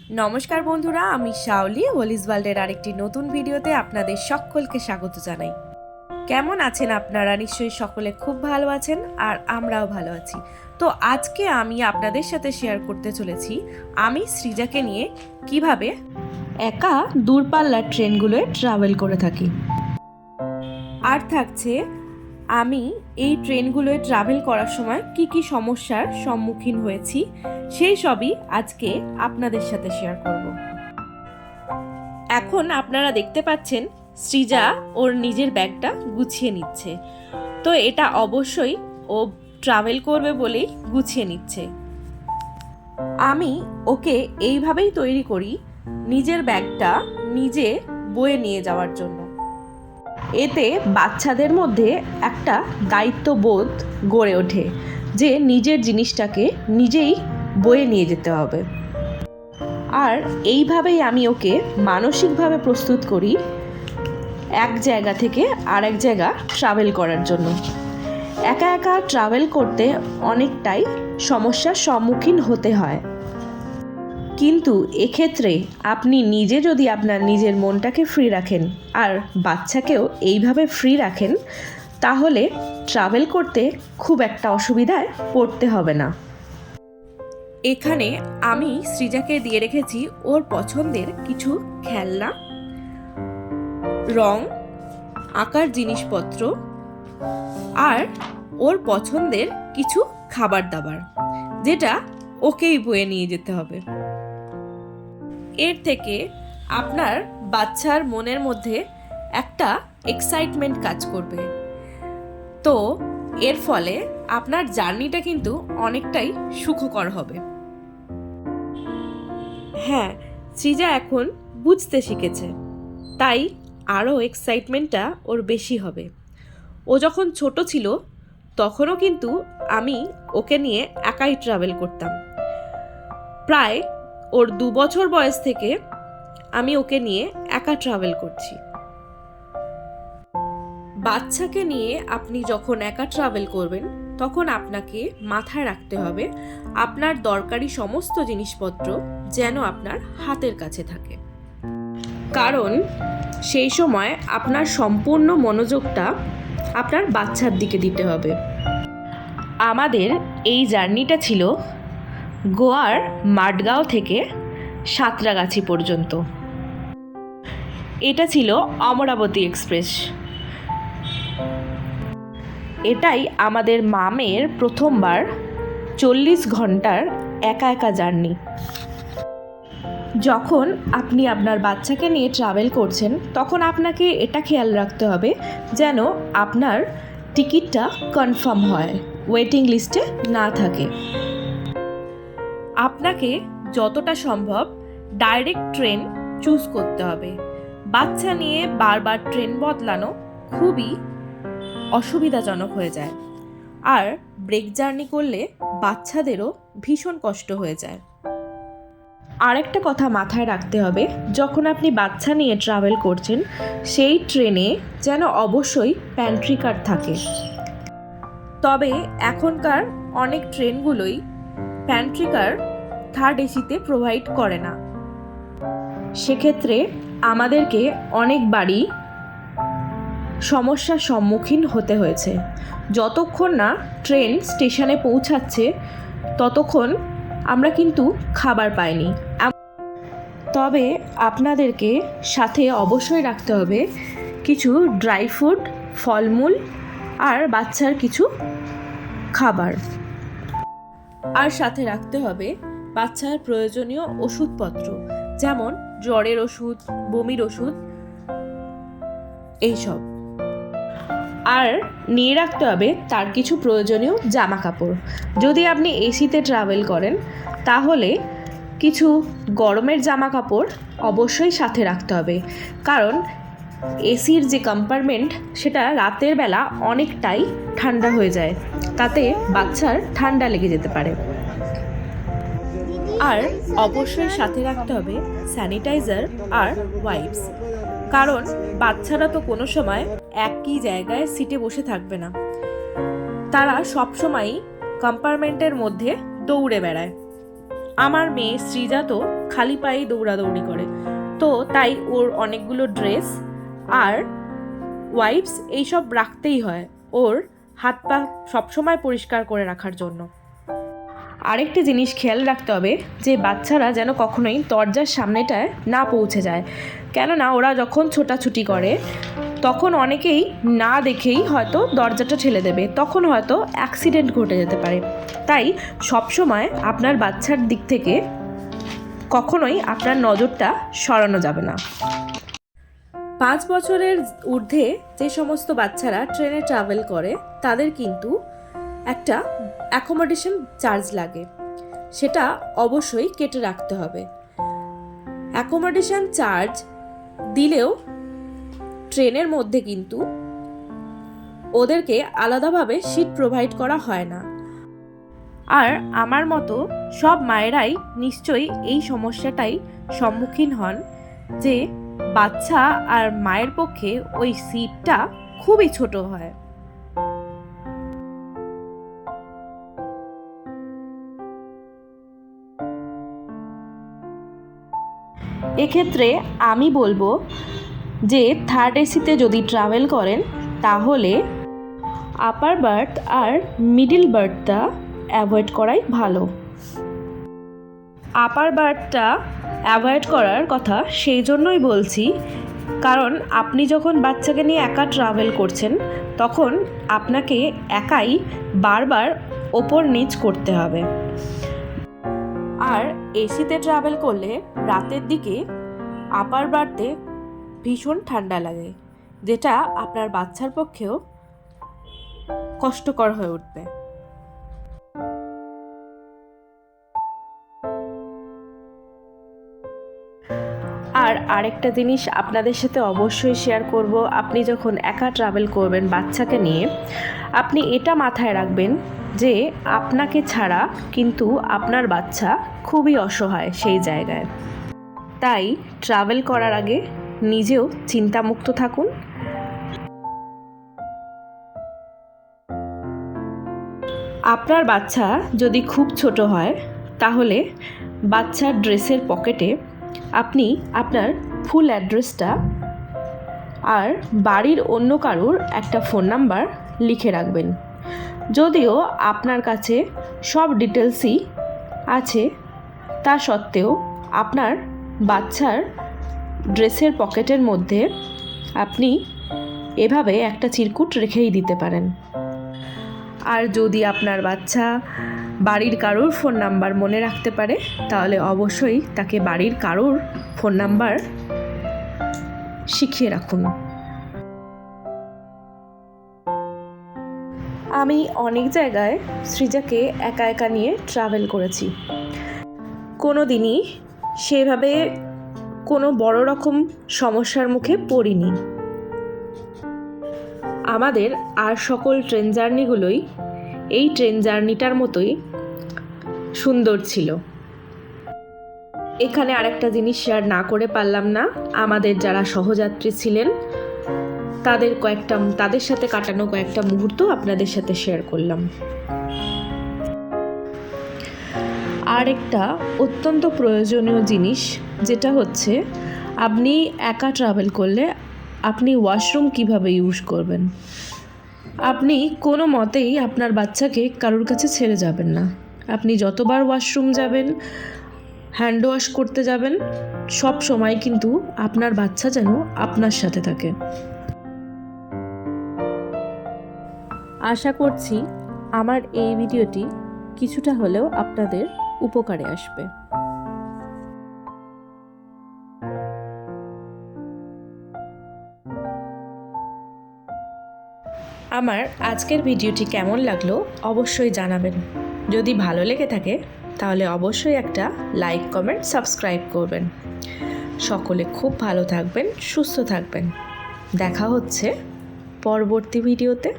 নমস্কার বন্ধুরা, আমি শাওলি ওয়ালিস ওয়ার্ল্ডের আরেকটি নতুন ভিডিওতে আপনাদের সকলকে স্বাগত জানাই। কেমন আছেন আপনারা? নিশ্চয়ই সকলে খুব ভালো আছেন, আর আমরাও ভালো আছি। তো আজকে আমি আপনাদের সাথে শেয়ার করতে চলেছি আমি সৃজাকে নিয়ে কিভাবে একা দূরপাল্লার ট্রেনগুলোয় ট্রাভেল করে থাকি। আর থাকছে আমি এই ট্রেনগুলোয় ট্রাভেল করার সময় কি কি সমস্যার সম্মুখীন হয়েছি, সেই সবই আজকে আপনাদের সাথে শেয়ার করব। এখন আপনারা দেখতে পাচ্ছেন সৃজা ওর নিজের ব্যাগটা গুছিয়ে নিচ্ছে। তো এটা অবশ্যই ও ট্রাভেল করবে বলেই গুছিয়ে নিচ্ছে। আমি ওকে এইভাবেই তৈরি করি নিজের ব্যাগটা নিজে বয়ে নিয়ে যাওয়ার জন্য। এতে বাচ্চাদের মধ্যে একটা দায়িত্ববোধ গড়ে ওঠে যে নিজের জিনিসটাকে নিজেই বয়ে নিয়ে যেতে হবে। আর এইভাবেই আমি ওকে মানসিকভাবে প্রস্তুত করি এক জায়গা থেকে আরেক জায়গা ট্রাভেল করার জন্য। একা একা ট্রাভেল করতে অনেকটাই সমস্যার সম্মুখীন হতে হয়, কিন্তু এক্ষেত্রে আপনি নিজে যদি আপনার নিজের মনটাকে ফ্রি রাখেন আর বাচ্চাকেও এইভাবে ফ্রি রাখেন, তাহলে ট্রাভেল করতে খুব একটা অসুবিধায় পড়তে হবে না। এখানে আমি সৃজাকে দিয়ে রেখেছি ওর পছন্দের কিছু খেলনা, রং, আঁকার জিনিসপত্র আর ওর পছন্দের কিছু খাবার দাবার, যেটা ওকেই বয়ে নিয়ে যেতে হবে। এর থেকে আপনার বাচ্চার মনের মধ্যে একটা এক্সাইটমেন্ট কাজ করবে। তো এর ফলে আপনার জার্নিটা কিন্তু অনেকটাই সুখকর হবে। হ্যাঁ, সৃজা এখন বুঝতে শিখেছে, তাই আরও এক্সাইটমেন্টটা ওর বেশি হবে। ও যখন ছোট ছিল তখনও কিন্তু আমি ওকে নিয়ে একাই ট্রাভেল করতাম। প্রায় ওর 2 বছর বয়স থেকে আমি ওকে নিয়ে একা ট্রাভেল করছি। বাচ্চাকে নিয়ে আপনি যখন একা ট্রাভেল করবেন, তখন আপনাকে মাথায় রাখতে হবে আপনার দরকারি সমস্ত জিনিসপত্র যেন আপনার হাতের কাছে থাকে, কারণ সেই সময় আপনার সম্পূর্ণ মনোযোগটা আপনার বাচ্চার দিকে দিতে হবে। আমাদের এই জার্নিটা ছিল গোয়ার মাডগাঁও থেকে সাঁতরাগাছি পর্যন্ত। এটা ছিল অমরাবতী এক্সপ্রেস। এটাই আমাদের মামের প্রথমবার 40 ঘন্টার একা একা জার্নি। যখন আপনি আপনার বাচ্চাকে নিয়ে ট্রাভেল করছেন, তখন আপনাকে এটা খেয়াল রাখতে হবে যেন আপনার টিকিটটা কনফার্ম হয়, ওয়েটিং লিস্টে না থাকে। আপনাকে যতটা সম্ভব ডাইরেক্ট ট্রেন চুজ করতে হবে। বাচ্চা নিয়ে বারবার ট্রেন বদলানো খুবই অসুবিধাজনক হয়ে যায়, আর ব্রেক জার্নি করলে বাচ্চাদেরও ভীষণ কষ্ট হয়ে যায়। আরেকটা কথা মাথায় রাখতে হবে, যখন আপনি বাচ্চা নিয়ে ট্রাভেল করছেন, সেই ট্রেনে যেন অবশ্যই প্যান্ট্রি কার থাকে। তবে এখনকার অনেক ট্রেনগুলোই প্যান্ট্রি কার থার্ড এসিতে প্রোভাইড করে না। সেক্ষেত্রে আমাদেরকে অনেকবারই সমস্যার সম্মুখীন হতে হয়েছে। যতক্ষণ না ট্রেন স্টেশনে পৌঁছাচ্ছে ততক্ষণ আমরা কিন্তু খাবার পাইনি। তবে আপনাদেরকে সাথে অবশ্যই রাখতে হবে কিছু ড্রাই ফ্রুট, ফলমূল আর বাচ্চার কিছু খাবার, আর সাথে রাখতে হবে বাচ্চার প্রয়োজনীয় ওষুধপত্র, যেমন জ্বরের ওষুধ, বমির ওষুধ, এইসব। আর নিয়ে রাখতে হবে তার কিছু প্রয়োজনীয় জামা কাপড়। যদি আপনি এসিতে ট্রাভেল করেন, তাহলে কিছু গরমের জামা কাপড় অবশ্যই সাথে রাখতে হবে, কারণ এসির যে কম্পার্টমেন্ট সেটা রাতের বেলা অনেকটাই ঠান্ডা হয়ে যায়, তাতে বাচ্চার ঠান্ডা লেগে যেতে পারে। আর অবশ্যই সাথে রাখতে হবে স্যানিটাইজার আর ওয়াইপস, কারণ বাচ্চারা তো কোনো সময় একই জায়গায় সিটে বসে থাকবে না, তারা সবসময়ই কম্পার্টমেন্টের মধ্যে দৌড়ে বেড়ায়। আমার মেয়ে সৃজা তো খালি পায়েই দৌড়াদৌড়ি করে। তো তাই ওর অনেকগুলো ড্রেস আর ওয়াইপস এইসব রাখতেই হয় ওর হাত পা সবসময় পরিষ্কার করে রাখার জন্য। আরেকটি জিনিস খেয়াল রাখতে হবে যে বাচ্চারা যেন কখনোই দরজার সামনেটায় না পৌঁছে যায়, কেননা ওরা যখন ছোটাছুটি করে তখন অনেকেই না দেখেই হয়তো দরজাটা ঠেলে দেবে, তখন হয়তো অ্যাক্সিডেন্ট ঘটে যেতে পারে। তাই সবসময় আপনার বাচ্চার দিক থেকে কখনোই আপনার নজরটা সরানো যাবে না। 5 বছরের ঊর্ধ্বে যে সমস্ত বাচ্চারা ট্রেনে ট্রাভেল করে তাদের কিন্তু একটা অ্যাকোমোডেশন চার্জ লাগে, সেটা অবশ্যই কেটে রাখতে হবে। অ্যাকোমোডেশন চার্জ দিলেও ট্রেনের মধ্যে কিন্তু ওদেরকে আলাদাভাবে সিট প্রোভাইড করা হয় না। আর আমার মতো সব মায়েরাই নিশ্চয়ই এই সমস্যাটাই সম্মুখীন হন যে বাচ্চা আর মায়ের পক্ষে ওই সিটটা খুবই ছোট হয়। এক্ষেত্রে আমি বলবো যে থার্ড এসিতে যদি ট্রাভেল করেন তাহলে আপার বার্থ আর মিডল বার্থটা অ্যাভয়েড করাই ভালো। আপার বার্থটা অ্যাভয়েড করার কথা সেই জন্যই বলছি, কারণ আপনি যখন বাচ্চাকে নিয়ে একা ট্রাভেল করছেন তখন আপনাকে একাই বারবার ওপর নিচ করতে হবে। আর এসিতে ট্রাভেল করলে রাতের দিকে আপার বার্থে ভীষণ ঠান্ডা লাগে, যেটা আপনার বাচ্চার পক্ষেও কষ্টকর হয়ে উঠবে। আর আরেকটা জিনিস আপনাদের সাথে অবশ্যই শেয়ার করব, আপনি যখন একা ট্রাভেল করবেন বাচ্চাকে নিয়ে, আপনি এটা মাথায় রাখবেন যে আপনাকে ছাড়া কিন্তু আপনার বাচ্চা খুবই অসহায় সেই জায়গায়। তাই ট্রাভেল করার আগে নিজেও চিন্তামুক্ত থাকুন। আপনার বাচ্চা যদি খুব ছোট হয় তাহলে বাচ্চার ড্রেসের পকেটে আপনি আপনার ফুল অ্যাড্রেসটা আর বাড়ির অন্য কারুর একটা ফোন নাম্বার লিখে রাখবেন। যদিও আপনার কাছে সব ডিটেলসই আছে, তা সত্ত্বেও আপনার বাচ্চার ড্রেসের পকেটের মধ্যে আপনি এভাবে একটা চিরকুট রেখেই দিতে পারেন। আর যদি আপনার বাচ্চা বাড়ির কারুর ফোন নাম্বার মনে রাখতে পারে তাহলে অবশ্যই তাকে বাড়ির কারুর ফোন নাম্বার শিখিয়ে রাখুন। আমি অনেক জায়গায় সৃজাকে একা একা নিয়ে ট্রাভেল করেছি, কোনো দিনই সেভাবে কোনো বড় রকম সমস্যার মুখে পড়িনি। আমাদের আর সকল ট্রেন জার্নিগুলোই এই ট্রেন জার্নিটার মতোই সুন্দর ছিল। এখানে আরেকটা জিনিস শেয়ার না করে পারলাম না, আমাদের যারা সহযাত্রী ছিলেন তাদের সাথে কাটানো কয়েকটা মুহূর্ত আপনাদের সাথে শেয়ার করলাম। আর একটা অত্যন্ত প্রয়োজনীয় জিনিস যেটা হচ্ছে, আপনি একা ট্রাভেল করলে আপনি ওয়াশরুম কিভাবে ইউজ করবেন। আপনি কোনো মতেই আপনার বাচ্চাকে কারোর কাছে ছেড়ে যাবেন না। আপনি যতবার ওয়াশরুম যাবেন, হ্যান্ড ওয়াশ করতে যাবেন, সব সময় কিন্তু আপনার বাচ্চা যেন আপনার সাথে থাকে। আশা করছি আমার এই ভিডিওটি কিছুটা হলেও আপনাদের উপকারে আসবে। আমার আজকের ভিডিওটি কেমন লাগলো অবশ্যই জানাবেন। যদি ভালো লেগে থাকে তাহলে অবশ্যই একটা লাইক, কমেন্ট, সাবস্ক্রাইব করবেন। সকলে খুব ভালো থাকবেন, সুস্থ থাকবেন। দেখা হচ্ছে পরবর্তী ভিডিওতে।